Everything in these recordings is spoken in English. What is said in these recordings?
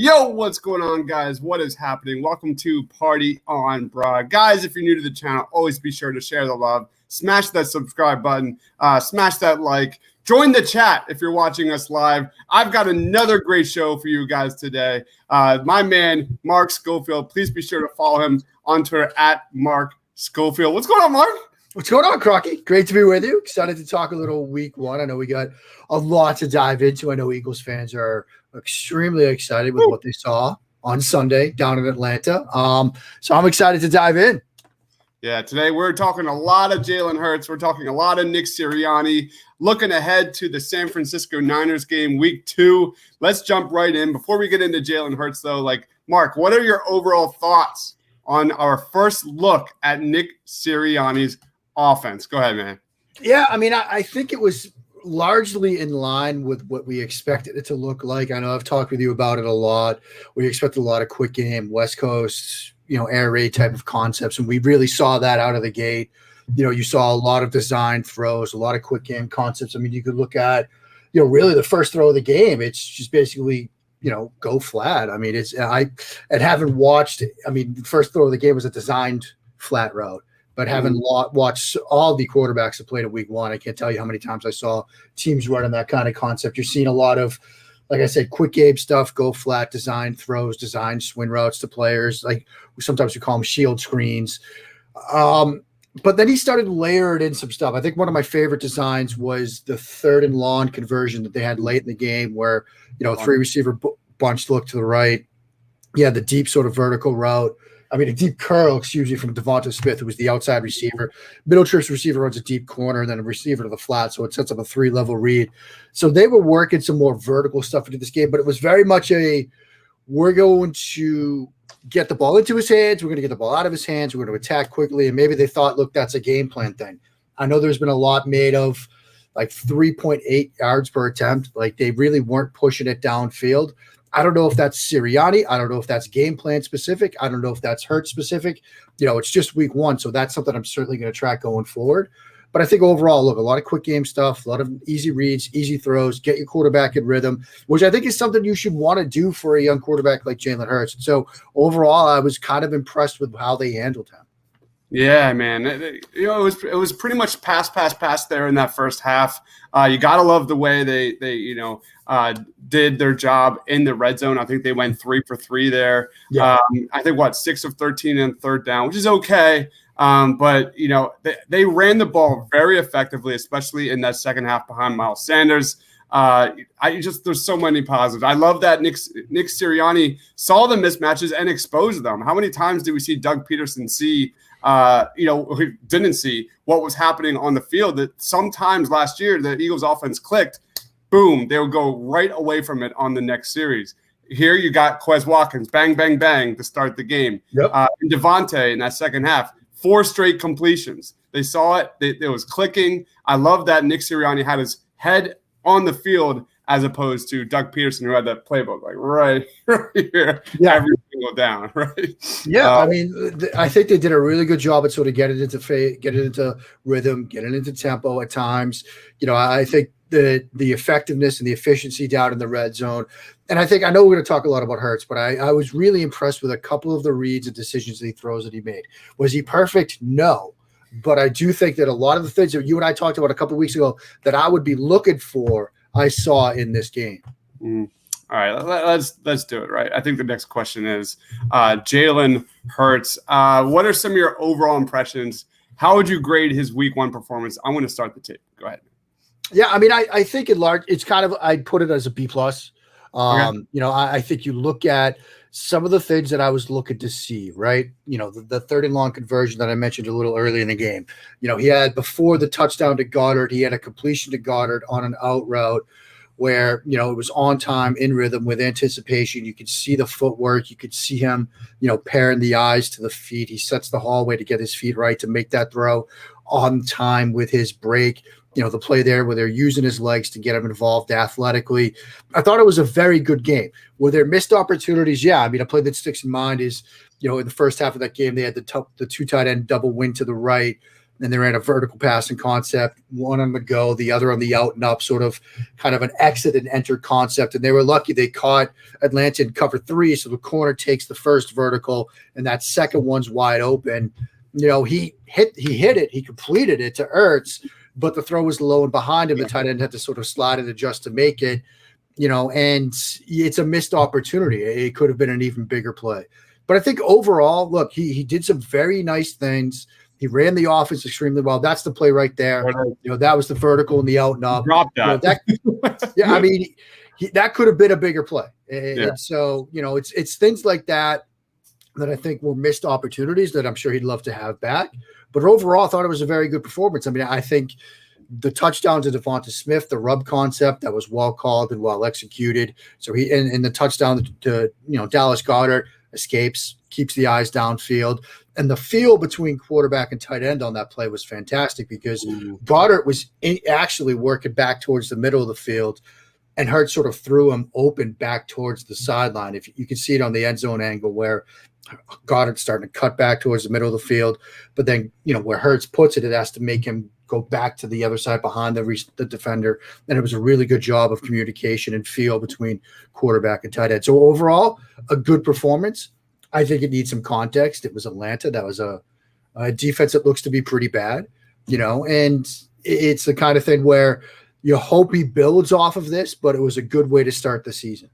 Yo, what's going on, guys? What is happening? Welcome to Party on Broad. Guys, if you're new to the channel, always be sure to share the love. Smash that subscribe button. Smash that like. Join the chat if you're watching us live. I've got another great show for you guys today. My man, Mark Schofield. Please be sure to follow him on Twitter at Mark Schofield. What's going on, Mark? What's going on, Crocky? Great to be with you. Excited to talk a little week one. I know we got a lot to dive into. I know Eagles fans are extremely excited with what they saw on Sunday down in Atlanta. So I'm excited to dive in. Yeah, today we're talking a lot of Jalen Hurts. We're talking a lot of Nick Sirianni. Looking ahead to the San Francisco Niners game, week 2. Let's jump right in. Before we get into Jalen Hurts, though, Mark, what are your overall thoughts on our first look at Nick Sirianni's offense? Go ahead, man. Yeah, I mean, I think it was largely in line with what we expected it to look like. I know I've talked with you about it a lot. We expected a lot of quick game, West Coast, air raid type of concepts, and we really saw that out of the gate. You saw a lot of design throws, a lot of quick game concepts. I mean, you could look at, really the first throw of the game. It's just basically, go flat. I mean, haven't watched. I mean, the first throw of the game was a designed flat route. But having watched all the quarterbacks that played in week 1, I can't tell you how many times I saw teams running that kind of concept. You're seeing a lot of, like I said, quick game stuff, go flat, design throws, design swing routes to players. Like sometimes we call them shield screens. But then he started layering in some stuff. I think one of my favorite designs was the 3rd and long conversion that they had late in the game where, 3 receiver bunch look to the right. Yeah, the deep sort of vertical route. I mean, a deep curl, from Devonta Smith, who was the outside receiver. Middle church receiver runs a deep corner, and then a receiver to the flat, so it sets up a 3-level read. So they were working some more vertical stuff into this game, but it was very much we're going to get the ball into his hands, we're going to get the ball out of his hands, we're going to attack quickly, and maybe they thought, look, that's a game plan thing. I know there's been a lot made of 3.8 yards per attempt. They really weren't pushing it downfield. I don't know if that's Sirianni. I don't know if that's game plan specific. I don't know if that's Hurts specific. It's just week 1, so that's something I'm certainly going to track going forward. But I think overall, look, a lot of quick game stuff, a lot of easy reads, easy throws, get your quarterback in rhythm, which I think is something you should want to do for a young quarterback like Jalen Hurts. And so overall, I was kind of impressed with how they handled him. Yeah, man. It was pretty much pass there in that first half. You gotta love the way they did their job in the red zone. I think they went 3 for 3 there. Yeah. I think 6 of 13 in 3rd down, which is okay. But they ran the ball very effectively, especially in that second half behind Miles Sanders. There's so many positives. I love that Nick Sirianni saw the mismatches and exposed them. How many times did we see Doug Peterson who didn't see what was happening on the field? That sometimes last year the Eagles offense clicked, boom, they would go right away from it on the next series. Here you got Quez Watkins, bang, bang, bang to start the game. Yep. And Devontae in that second half, 4 straight completions. They saw it. It was clicking. I love that Nick Sirianni had his head on the field as opposed to Doug Peterson, who had that playbook right here, every single down, right? Yeah, I mean, I think they did a really good job at sort of getting into rhythm, getting into tempo at times. I think the effectiveness and the efficiency down in the red zone. And I know we're going to talk a lot about Hurts, but I was really impressed with a couple of the reads and decisions and throws that he made. Was he perfect? No. But I do think that a lot of the things that you and I talked about a couple of weeks ago that I would be looking for, I saw in this game. All right, let's do it, right? I think the next question is Jalen Hurts. What are some of your overall impressions? How would you grade his week 1 performance? I'm going to start the tape. Go ahead. Yeah, I mean, I think in large, it's kind of, I'd put it as a B+. Okay. I think you look at some of the things that I was looking to see, right? The 3rd and long conversion that I mentioned a little early in the game. He had, before the touchdown to Goddard, he had a completion to Goddard on an out route where, it was on time, in rhythm, with anticipation. You could see the footwork. You could see him, pairing the eyes to the feet. He sets the hallway to get his feet right to make that throw on time with his break. The play there where they're using his legs to get him involved athletically. I thought it was a very good game. Were there missed opportunities? Yeah. I mean, a play that sticks in mind is, in the first half of that game, they had the 2 tight end double wing to the right. and they ran a vertical passing concept, one on the go, the other on the out and up, sort of kind of an exit and enter concept. And they were lucky they caught Atlanta in cover 3, so the corner takes the first vertical, and that second one's wide open. He hit it, he completed it to Ertz, but the throw was low and behind him. The tight end had to sort of slide and adjust to make it, and it's a missed opportunity. It could have been an even bigger play. But I think overall, look, he did some very nice things. He ran the offense extremely well. That's the play right there. That was the vertical and the out and up. Drop that. That could have been a bigger play. And so, it's things like that I think were missed opportunities that I'm sure he'd love to have back. But overall, I thought it was a very good performance. I mean, I think the touchdown to Devonta Smith, the rub concept, that was well called and well executed. So and the touchdown to Dallas Goedert escapes, keeps the eyes downfield. And the feel between quarterback and tight end on that play was fantastic because Goddard was actually working back towards the middle of the field, and Hurts sort of threw him open back towards the sideline. If you can see it on the end zone angle where Goddard's starting to cut back towards the middle of the field, but then where Hurts puts it, it has to make him go back to the other side behind the defender. And it was a really good job of communication and feel between quarterback and tight end. So overall, a good performance. I think it needs some context. It was Atlanta. That was a defense that looks to be pretty bad, and it's the kind of thing where you hope he builds off of this, but it was a good way to start the season.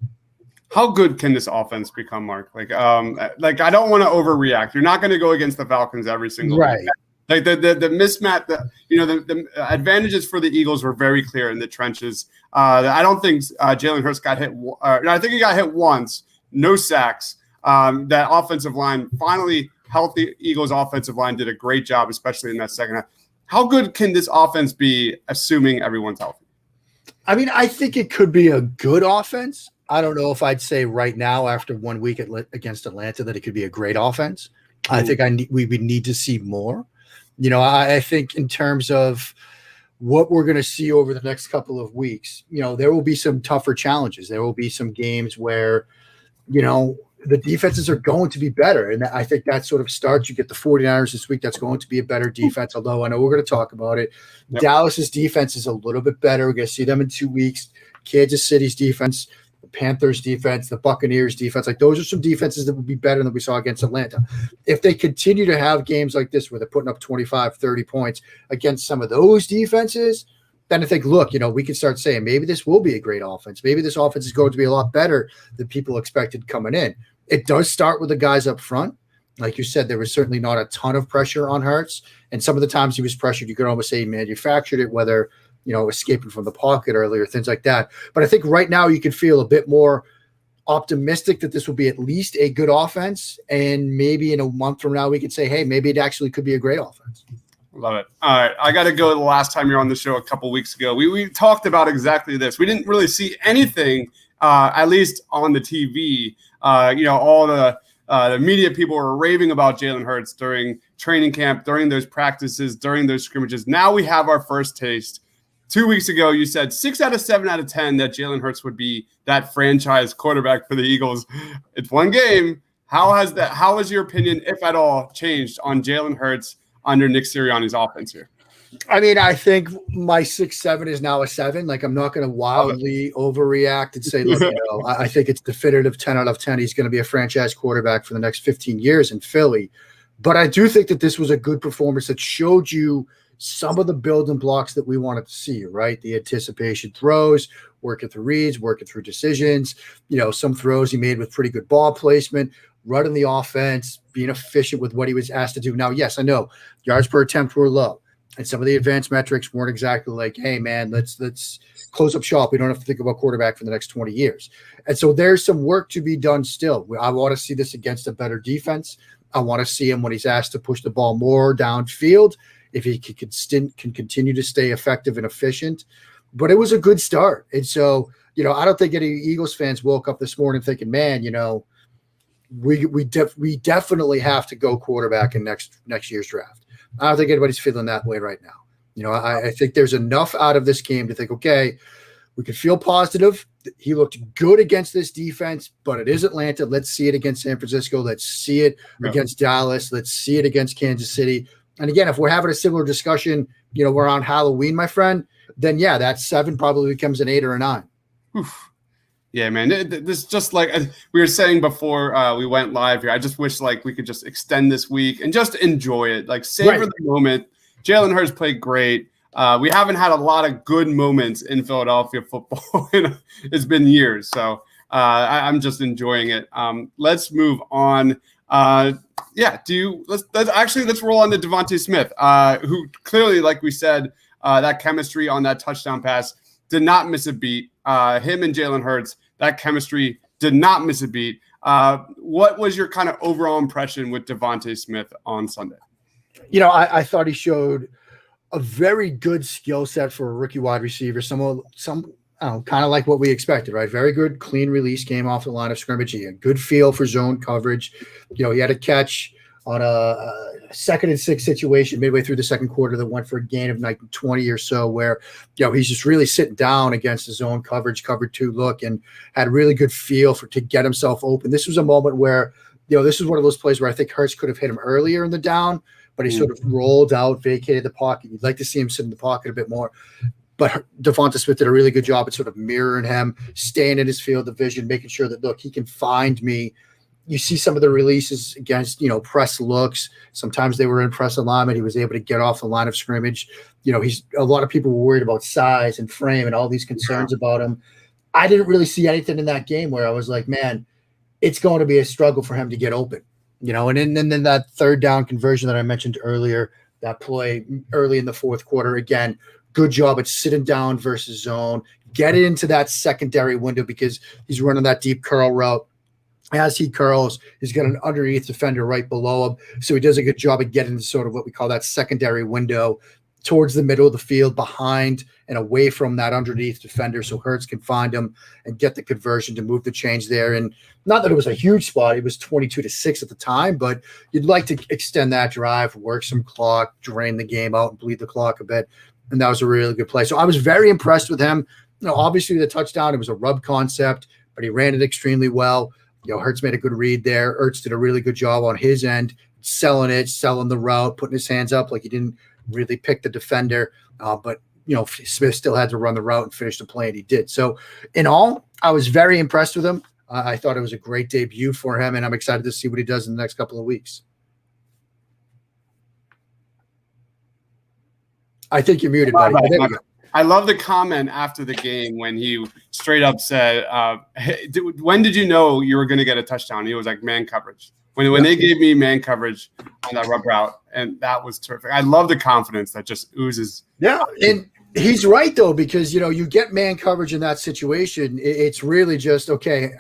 How good can this offense become, Mark? I don't want to overreact. You're not going to go against the Falcons every single right. week. Like the mismatch, the advantages for the Eagles were very clear in the trenches. I don't think Jalen Hurts got hit. I think he got hit once, no sacks. That offensive line, finally healthy Eagles offensive line, did a great job, especially in that second half. How good can this offense be, assuming everyone's healthy? I mean, I think it could be a good offense. I don't know if I'd say right now after 1 week against Atlanta that it could be a great offense. I think we would need to see more. I think in terms of what we're going to see over the next couple of weeks, there will be some tougher challenges. There will be some games where, the defenses are going to be better. And I think that sort of starts. You get the 49ers this week. That's going to be a better defense, although I know we're going to talk about it. Yep. Dallas's defense is a little bit better. We're going to see them in 2 weeks. Kansas City's defense, the Panthers defense, the Buccaneers defense. Those are some defenses that would be better than we saw against Atlanta. If they continue to have games like this where they're putting up 25, 30 points against some of those defenses, then I think, look, we can start saying maybe this will be a great offense. Maybe this offense is going to be a lot better than people expected coming in. It does start with the guys up front. Like you said, there was certainly not a ton of pressure on Hurts. And some of the times he was pressured, you could almost say he manufactured it, whether, escaping from the pocket earlier, things like that. But I think right now you could feel a bit more optimistic that this will be at least a good offense. And maybe in a month from now, we could say, hey, maybe it actually could be a great offense. Love it. All right. I got to go. The last time you were on the show a couple weeks ago, we talked about exactly this. We didn't really see anything, at least on the TV. All the media people were raving about Jalen Hurts during training camp, during those practices, during those scrimmages. Now we have our first taste. 2 weeks ago, you said 6 out of 7 out of 10 that Jalen Hurts would be that franchise quarterback for the Eagles. It's one game. How has your opinion, if at all, changed on Jalen Hurts under Nick Sirianni's offense here? I mean, I think my 6-7 is now a 7. I'm not going to wildly overreact and say, look, I think it's definitive 10 out of 10. He's going to be a franchise quarterback for the next 15 years in Philly. But I do think that this was a good performance that showed you some of the building blocks that we wanted to see, right? The anticipation throws, working through reads, working through decisions, some throws he made with pretty good ball placement, running the offense, being efficient with what he was asked to do. Now, yes, I know yards per attempt were low. And some of the advanced metrics weren't exactly like, hey, man, let's close up shop. We don't have to think about quarterback for the next 20 years. And so there's some work to be done still. I want to see this against a better defense. I want to see him when he's asked to push the ball more downfield, if he can continue to stay effective and efficient. But it was a good start. And so, I don't think any Eagles fans woke up this morning thinking, man, we definitely have to go quarterback in next year's draft. I don't think anybody's feeling that way right now. I think there's enough out of this game to think, okay, we can feel positive. He looked good against this defense, but it is Atlanta. Let's see it against San Francisco. Let's see it against Dallas. Let's see it against Kansas City. And again, if we're having a similar discussion, around Halloween, my friend, then yeah, that 7 probably becomes an 8 or a 9. Oof. Yeah, man. This just like we were saying before we went live here. I just wish like we could just extend this week and just enjoy it, like savor the moment. Jalen Hurts played great. We haven't had a lot of good moments in Philadelphia football. It's been years, so I'm just enjoying it. Let's move on. Let's roll on to Devontae Smith, who clearly, like we said, that chemistry on that touchdown pass did not miss a beat. Him and Jalen Hurts, that chemistry did not miss a beat. What was your kind of overall impression with Devontae Smith on Sunday? I thought he showed a very good skill set for a rookie wide receiver. Some kind of like what we expected, right? Very good, clean release, came off the line of scrimmage. He had good feel for zone coverage. He had a catch on a 2nd and 6 situation midway through the second quarter that went for a gain of like 20 or so, where he's just really sitting down against his own cover 2 look, and had a really good feel to get himself open. This was a moment where this is one of those plays where I think Hurts could have hit him earlier in the down, but he sort of rolled out, vacated the pocket. You'd like to see him sit in the pocket a bit more. But Devonta Smith did a really good job at sort of mirroring him, staying in his field of vision, making sure that, look, he can find me. You see some of the releases against, press looks. Sometimes they were in press alignment. He was able to get off the line of scrimmage. A lot of people were worried about size and frame and all these concerns about him. I didn't really see anything in that game where I was like, man, it's going to be a struggle for him to get open. And then that 3rd down conversion that I mentioned earlier, that play early in the 4th quarter, again, good job at sitting down versus zone, get it into that secondary window because he's running that deep curl route. As he curls, he's got an underneath defender right below him. So he does a good job of getting to sort of what we call that secondary window towards the middle of the field, behind and away from that underneath defender, so Hurts can find him and get the conversion to move the change there. And not that it was a huge spot. It was 22-6 at the time, but you'd like to extend that drive, work some clock, drain the game out and bleed the clock a bit. And that was a really good play. So I was very impressed with him. Obviously the touchdown, it was a rub concept, but he ran it extremely well. Hurts made a good read there. Ertz did a really good job on his end, selling the route, putting his hands up like he didn't really pick the defender. But Smith still had to run the route and finish the play, and he did. So in all, I was very impressed with him. I thought it was a great debut for him, and I'm excited to see what he does in the next couple of weeks. I think you're muted, buddy. I love the comment after the game when he straight up said, hey, when did you know you were going to get a touchdown? He was like, man coverage. When they gave me man coverage on that rub route, and that was terrific. I love the confidence that just oozes. Yeah, and he's right, though, because, you get man coverage in that situation. It's really just, okay,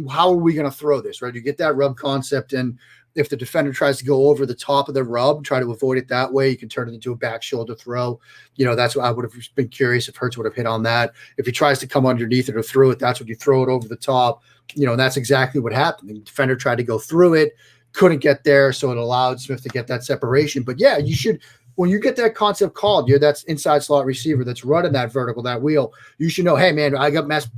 how are we going to throw this, right? You get that rub concept, and if the defender tries to go over the top of the rub, try to avoid it that way, you can turn it into a back shoulder throw. That's what I would have been curious if Hurts would have hit on that. If he tries to come underneath it or through it, that's when you throw it over the top. And that's exactly what happened. The defender tried to go through it, couldn't get there, so it allowed Smith to get that separation. But yeah, you should, when you get that concept called, that's inside slot receiver that's running that vertical, that wheel, you should know, hey man,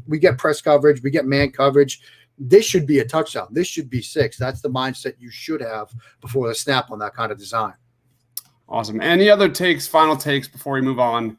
we get press coverage, we get man coverage. This should be a touchdown. This should be 6. That's the mindset you should have before the snap on that kind of design. Awesome. Any other final takes before we move on?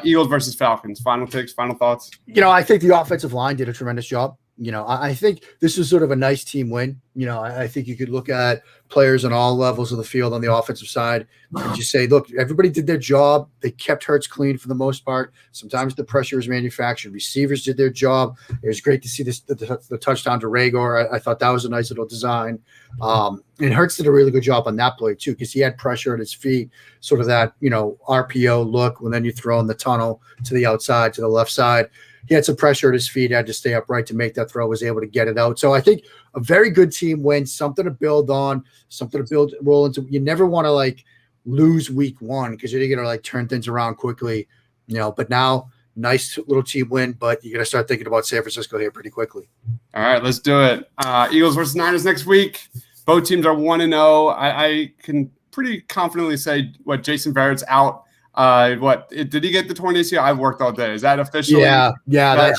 Eagles versus Falcons. Final takes, final thoughts? I think the offensive line did a tremendous job. I think this was sort of a nice team win. I think you could look at players on all levels of the field on the offensive side and just say, look, everybody did their job. They kept Hurts clean for the most part. Sometimes the pressure is manufactured. Receivers did their job. It was great to see the touchdown to Rager. I thought that was a nice little design. And Hurts did a really good job on that play too, because he had pressure at his feet, sort of that, RPO look when then you throw in the tunnel to the outside, to the left side. He had some pressure at his feet, had to stay upright to make that throw, was able to get it out. So I think a very good team win, something to build on, something to roll into. You never want to lose week 1 because you're going to turn things around quickly, but now nice little team win, but you're going to start thinking about San Francisco here pretty quickly. All right, let's do it. Eagles versus Niners next week. Both teams are 1-0. I can pretty confidently say Jason Verrett's out. Did he get the torn ACL? I've worked all day. Is that official? Yeah.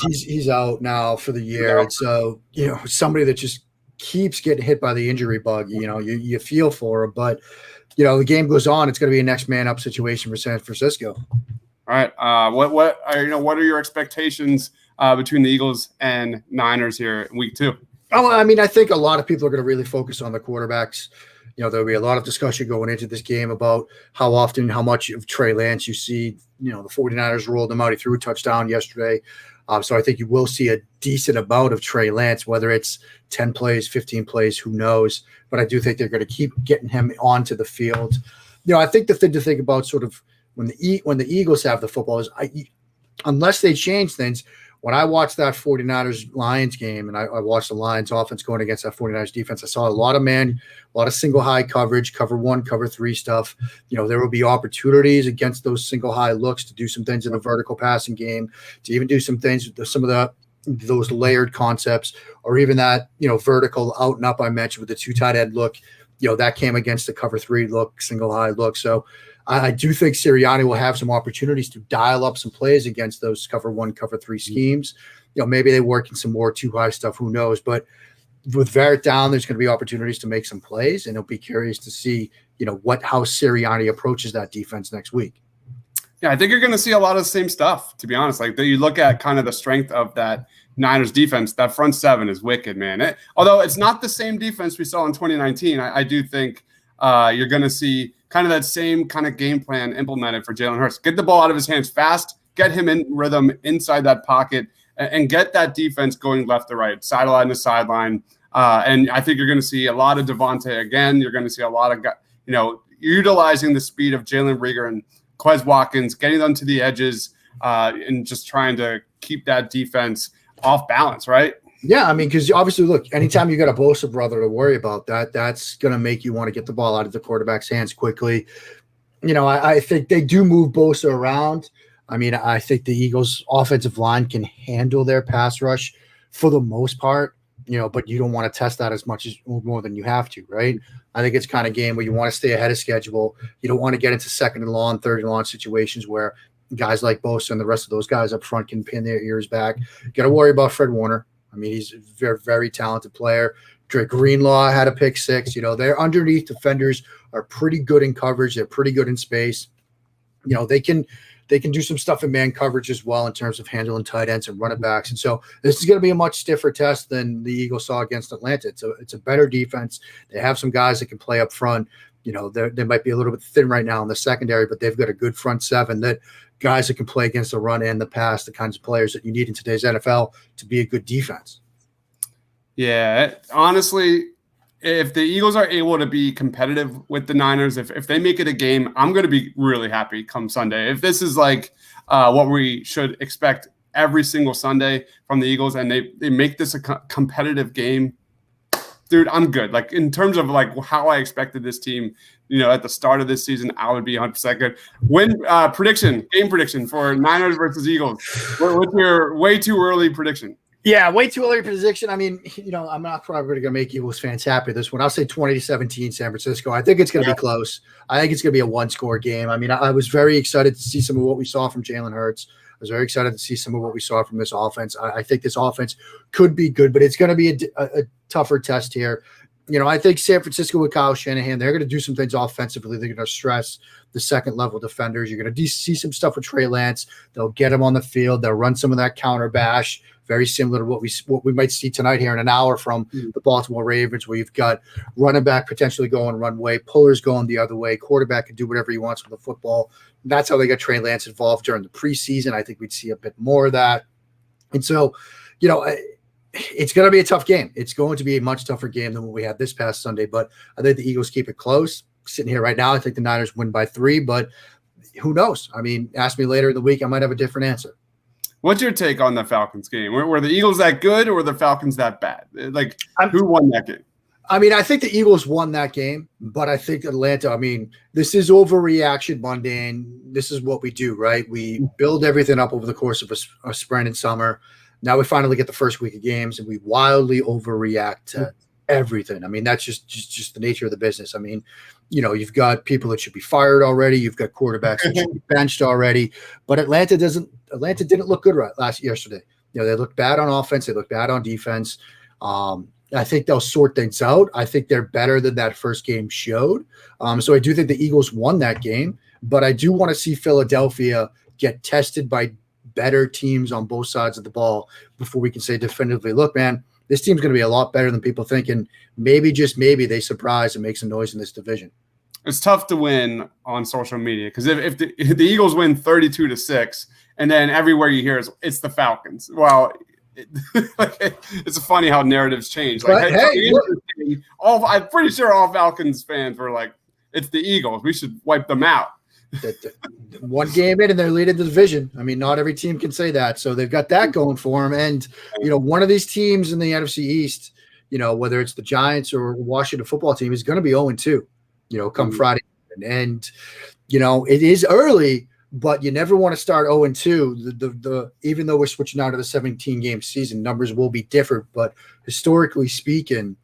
He's out now for the year. And so, somebody that just keeps getting hit by the injury bug, you feel for him. But the game goes on. It's going to be a next man up situation for San Francisco. All right. What are your expectations between the Eagles and Niners here in week 2? Oh, I mean, I think a lot of people are going to really focus on the quarterbacks. There'll be a lot of discussion going into this game about how much of Trey Lance you see. The 49ers rolled him out. He threw a touchdown yesterday. So I think you will see a decent amount of Trey Lance, whether it's 10 plays, 15 plays, who knows. But I do think they're going to keep getting him onto the field. I think the thing to think about sort of when the Eagles have the football is unless they change things. When I watched that 49ers-Lions game and I watched the Lions offense going against that 49ers defense, I saw a lot of single high coverage, cover 1, cover 3 stuff. There will be opportunities against those single high looks to do some things in the vertical passing game, to even do some things with some of those layered concepts, or even that, vertical out and up I mentioned with the 2 tight end look. That came against the cover 3 look, single high look. So I do think Sirianni will have some opportunities to dial up some plays against those cover 1, cover 3 schemes. Maybe they work in some more 2 high stuff, who knows? But with Verrett down, there's going to be opportunities to make some plays, and I'll be curious to see, how Sirianni approaches that defense next week. Yeah, I think you're going to see a lot of the same stuff, to be honest. Like, you look at kind of the strength of that Niners defense, that front 7 is wicked, man. Although it's not the same defense we saw in 2019, I do think you're going to see kind of that same kind of game plan implemented for Jalen Hurts. Get the ball out of his hands fast, get him in rhythm inside that pocket, and get that defense going left to right, sideline to sideline. And I think you're going to see a lot of Devontae again. You're going to see a lot of, utilizing the speed of Jalen Reagor and Quez Watkins, getting them to the edges, and just trying to keep that defense off balance, right? Yeah, I mean, because obviously, look, anytime you got a Bosa brother to worry about, that's going to make you want to get the ball out of the quarterback's hands quickly. I think they do move Bosa around. I mean, I think the Eagles' offensive line can handle their pass rush for the most part, but you don't want to test that as much as more than you have to, right? I think it's kind of game where you want to stay ahead of schedule. You don't want to get into 2nd and long, 3rd and long situations where guys like Bosa and the rest of those guys up front can pin their ears back. Got to worry about Fred Warner. I mean, he's a very, very talented player. Drake Greenlaw had a pick 6. Their underneath defenders are pretty good in coverage. They're pretty good in space. They can do some stuff in man coverage as well in terms of handling tight ends and running backs. And so this is going to be a much stiffer test than the Eagles saw against Atlanta. It's a better defense. They have some guys that can play up front. They might be a little bit thin right now in the secondary, but they've got a good front 7 that guys that can play against the run and the pass, the kinds of players that you need in today's NFL to be a good defense. Yeah, honestly, if the Eagles are able to be competitive with the Niners, if they make it a game, I'm going to be really happy come Sunday. If this is like what we should expect every single Sunday from the Eagles and they make this a competitive game, dude, I'm good. Like, in terms of like how I expected this team, at the start of this season, I would be 100% good. Game prediction for Niners versus Eagles. What's your way too early prediction? Yeah, way too early prediction. I mean, I'm not probably going to make Eagles fans happy this one. I'll say 20-17 San Francisco. I think it's going to be close. I think it's going to be a 1-score game. I mean, I was very excited to see some of what we saw from Jalen Hurts. I was very excited to see some of what we saw from this offense. I think this offense could be good, but it's going to be a tougher test here. I think San Francisco with Kyle Shanahan, they're going to do some things offensively. They're going to stress the second-level defenders. You're going to see some stuff with Trey Lance. They'll get him on the field. They'll run some of that counter bash, very similar to what we might see tonight here in an hour from the Baltimore Ravens, where you've got running back potentially going one way, pullers going the other way, quarterback can do whatever he wants with the football. That's how they got Trey Lance involved during the preseason. I think we'd see a bit more of that. And so, it's going to be a tough game. It's going to be a much tougher game than what we had this past Sunday, but I think the Eagles keep it close. Sitting here right now, I think the Niners win by 3, but who knows? I mean, ask me later in the week, I might have a different answer. What's your take on the Falcons game? Were the Eagles that good or were the Falcons that bad? Like, who won that game? I mean, I think the Eagles won that game, but I think Atlanta, I mean, this is overreaction Monday, and this is what we do, right? We build everything up over the course of a spring and summer. Now we finally get the first week of games, and we wildly overreact to everything. I mean, that's just the nature of the business. I mean, you've got people that should be fired already. You've got quarterbacks that should be benched already. But Atlanta didn't look good yesterday. They looked bad on offense. They looked bad on defense. I think they'll sort things out. I think they're better than that first game showed. So I do think the Eagles won that game, but I do want to see Philadelphia get tested by better teams on both sides of the ball before we can say definitively, look, man, this team's going to be a lot better than people think. And maybe, just maybe, they surprise and make some noise in this division. It's tough to win on social media because if the Eagles win 32-6, and then everywhere you hear it's the Falcons. Well, it's funny how narratives change. Like, I'm pretty sure all Falcons fans were like, "It's the Eagles. We should wipe them out." One game in and they're leading the division. I mean, not every team can say that, so they've got that going for them. And one of these teams in the NFC East, whether it's the Giants or Washington football team, is going to be 0-2. Come Friday, and it is early. But you never want to start 0-2. The even though we're switching out to the 17-game season, numbers will be different. But historically speaking,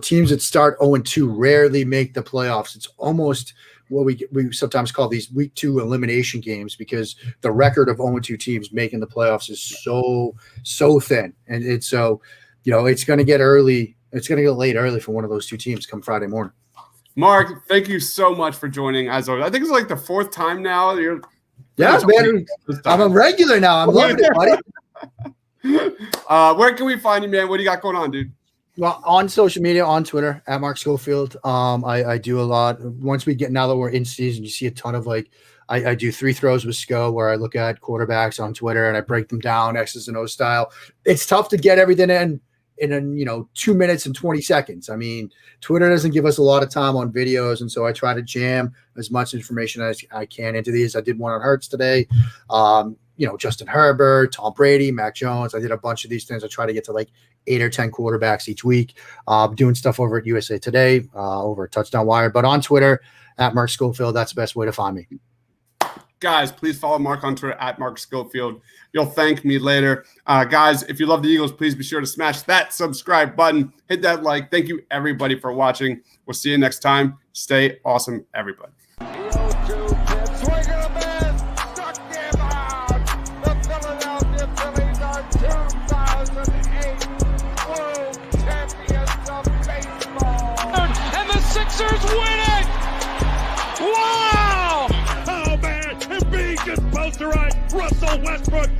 teams that start 0-2 rarely make the playoffs. It's almost what we sometimes call these week 2 elimination games, because the record of 0-2 teams making the playoffs is so thin. And it's it's going to get early. It's going to get late early for one of those two teams come Friday morning. Mark, thank you so much for joining. As always, I think it's like the 4th time now. Yeah, man. I'm a regular now. I'm loving it, buddy. Where can we find you, man? What do you got going on, dude? Well, on social media, on Twitter, at Mark Schofield. I do a lot. Once now that we're in season, you see a ton of I do 3 throws with Sco, where I look at quarterbacks on Twitter and I break them down X's and O's style. It's tough to get everything in 2 minutes and 20 seconds. I mean, Twitter doesn't give us a lot of time on videos, and so I try to jam as much information as I can into these. I did one on Hurts today. Justin Herbert, Tom Brady, Mac Jones. I did a bunch of these things. I try to get to 8 or 10 quarterbacks each week. Doing stuff over at USA Today, over at Touchdown Wire. But on Twitter, at Mark Schofield, that's the best way to find me. Guys, please follow Mark on Twitter at Mark Schofield. You'll thank me later. Guys, if you love the Eagles, please be sure to smash that subscribe button. Hit that like. Thank you, everybody, for watching. We'll see you next time. Stay awesome, everybody. And the Sixers win it! Wow! Oh, man, if he can post right, Russell Westbrook.